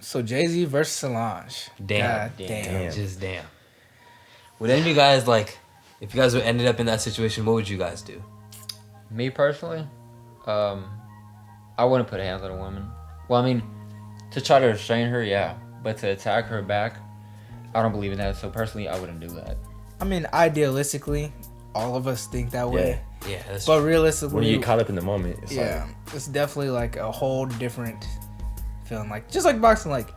So Jayz versus Solange. Damn. God damn. Just damn. Would any of you guys if you guys were ended up in that situation, what would you guys do? Me personally, I wouldn't put hands on a woman. Well, I mean, to try to restrain her, yeah, but to attack her back, I don't believe in that. So personally, I wouldn't do that. I mean, idealistically, all of us think that way. Yeah, that's But true. realistically, When you get caught up in the moment, it's it's definitely like a whole different feeling. Like just like boxing, like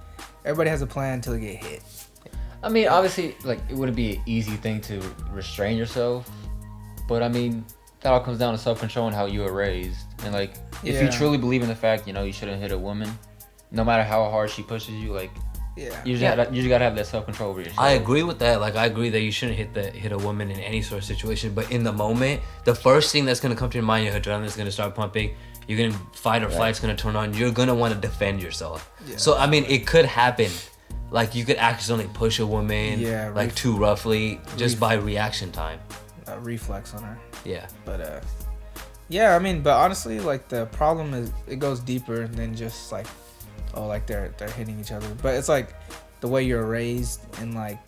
everybody has a plan until they get hit. I mean, obviously, like it wouldn't be an easy thing to restrain yourself, but I mean, that all comes down to self-control and how you were raised. And like, if you truly believe in the fact, you shouldn't hit a woman, no matter how hard she pushes you, like. You just gotta have that self-control over yourself. I agree with that. Like, I agree that you shouldn't hit a woman in any sort of situation. But in the moment, the first thing that's gonna come to your mind, your adrenaline's gonna start pumping. You're gonna fight or flight's gonna turn on. You're gonna want to defend yourself. Yeah, so I mean, it could happen. Like you could accidentally push a woman, too roughly, just by reaction time. A reflex on her. Yeah. But I mean, but honestly, like the problem is it goes deeper than just like. Oh, like they're hitting each other, but it's like the way you're raised and like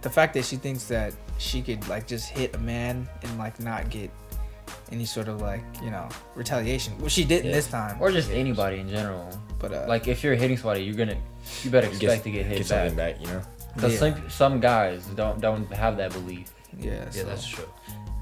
the fact that she thinks that she could like just hit a man and like not get any sort of like retaliation. Well, she didn't this time, or just anybody in general. But like if you're hitting somebody, you better expect to get hit back. Because some guys don't have that belief. Yeah, that's true.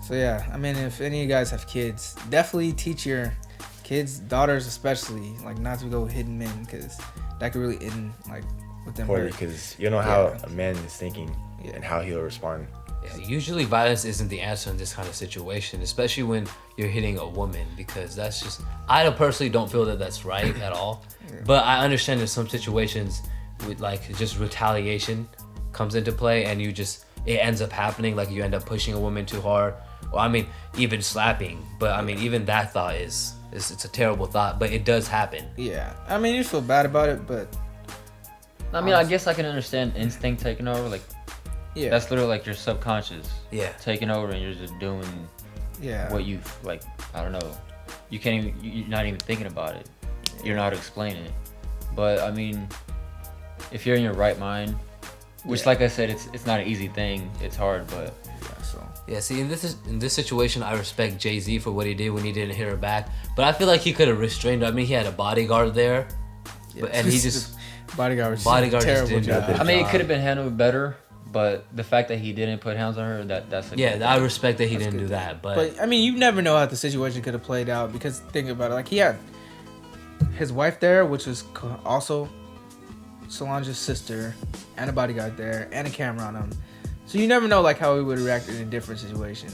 So yeah, I mean, if any of you guys have kids, definitely teach your kids, daughters especially, like not to go hitting men, because that could really end like with them. Because you know how a man is thinking and how he'll respond. Yeah, usually violence isn't the answer in this kind of situation, especially when you're hitting a woman, because that's just, I personally don't feel that that's right at all. But I understand in some situations with like just retaliation comes into play and it ends up happening, like you end up pushing a woman too hard, or I mean even slapping. But I mean even that thought it's a terrible thought, but it does happen. Yeah, I mean you feel bad about it, but I mean I guess I can understand instinct taking over. Like that's literally like your subconscious taking over, and you're just doing what you like. I don't know. You're not even thinking about it. You're not explaining it. But I mean, if you're in your right mind, which like I said, it's not an easy thing. It's hard, but see, in this situation, I respect Jayz for what he did when he didn't hit her back. But I feel like he could have restrained her. I mean, he had a bodyguard there, and he just bodyguard just didn't do a good I mean, job. it could have been handled better, but the fact that he didn't put hands on her, that's I respect that he didn't do that. But I mean, you never know how the situation could have played out, because think about it, like he had his wife there, which was also Solange's sister, and a bodyguard there, and a camera on him. So you never know like how he would react in a different situation,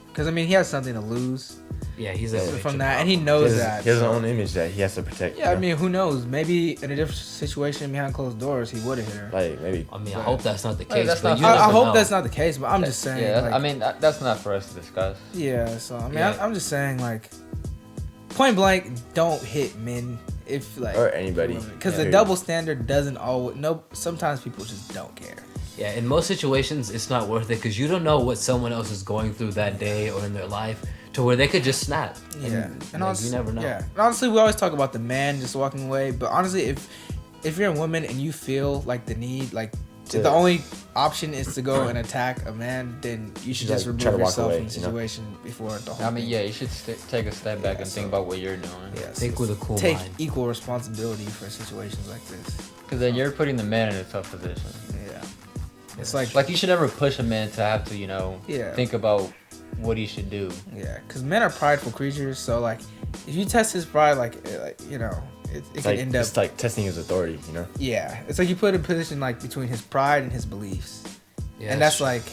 because I mean he has something to lose. Yeah, he's from that, and he knows that. He has his own image that he has to protect. Yeah, I mean, who knows? Maybe in a different situation behind closed doors, he would have hit her. Like maybe. I mean, I hope that's not the case. I hope that's not the case, but I'm just saying. Yeah, like, I mean that's not for us to discuss. Yeah, so I mean, I'm just saying like, point blank, don't hit men if like or anybody, because the double standard doesn't always. No, sometimes people just don't care. Yeah, in most situations, it's not worth it, because you don't know what someone else is going through that day or in their life to where they could just snap. Yeah, and honestly, you never know. Yeah, and honestly, we always talk about the man just walking away, but honestly, if you're a woman and you feel like the need, like if the only option is to go and attack a man, then you should just remove yourself from the situation before the whole. I mean, you should take a step back and think about what you're doing. Yeah, think with a cool take mind. Equal responsibility for situations like this. Because then you're putting the man in a tough position. Yeah. It's like you should never push a man to have to, think about what he should do. Yeah, because men are prideful creatures. So like, if you test his pride, it can end up. It's like testing his authority, Yeah, it's like you put a position like between his pride and his beliefs, and that's like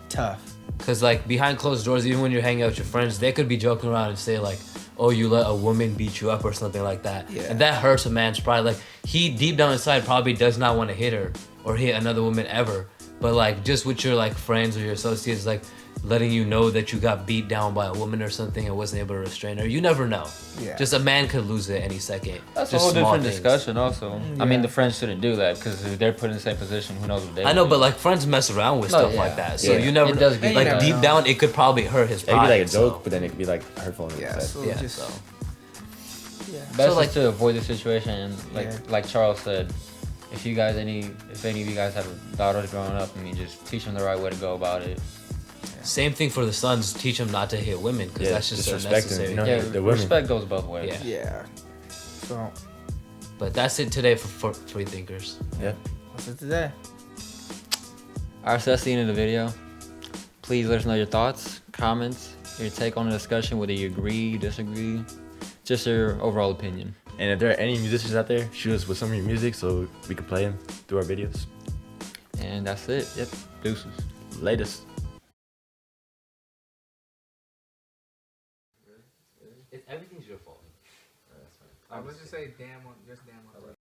tough. Because like behind closed doors, even when you're hanging out with your friends, they could be joking around and say like, "Oh, you let a woman beat you up" or something like that, and that hurts a man's pride. Like he deep down inside probably does not want to hit her or hit another woman ever. But like just with your like friends or your associates like letting you know that you got beat down by a woman or something and wasn't able to restrain her, you never know. Yeah. Just a man could lose it any second. That's just a whole different discussion also. Yeah. I mean the friends shouldn't do that, because if they're put in the same position, who knows what they I know, but like friends mess around with stuff like that. So you never know. Like deep down it could probably hurt his pride. It could be like a joke, but then it could be like hurtful. Best is to avoid the situation, and like Charles said, if any of you guys have daughters growing up, I mean, just teach them the right way to go about it. Yeah. Same thing for the sons. Teach them not to hit women because that's just unnecessary. Them, the respect goes both ways. Yeah. So. But that's it today for free thinkers. Yeah. That's it today. Alright, so that's the end of the video. Please let us know your thoughts, comments, your take on the discussion, whether you agree, disagree, just your overall opinion. And if there are any musicians out there, shoot us with some of your music so we can play them through our videos. And that's it. Yep. Deuces. Latest. Everything's your fault. I was just say damn on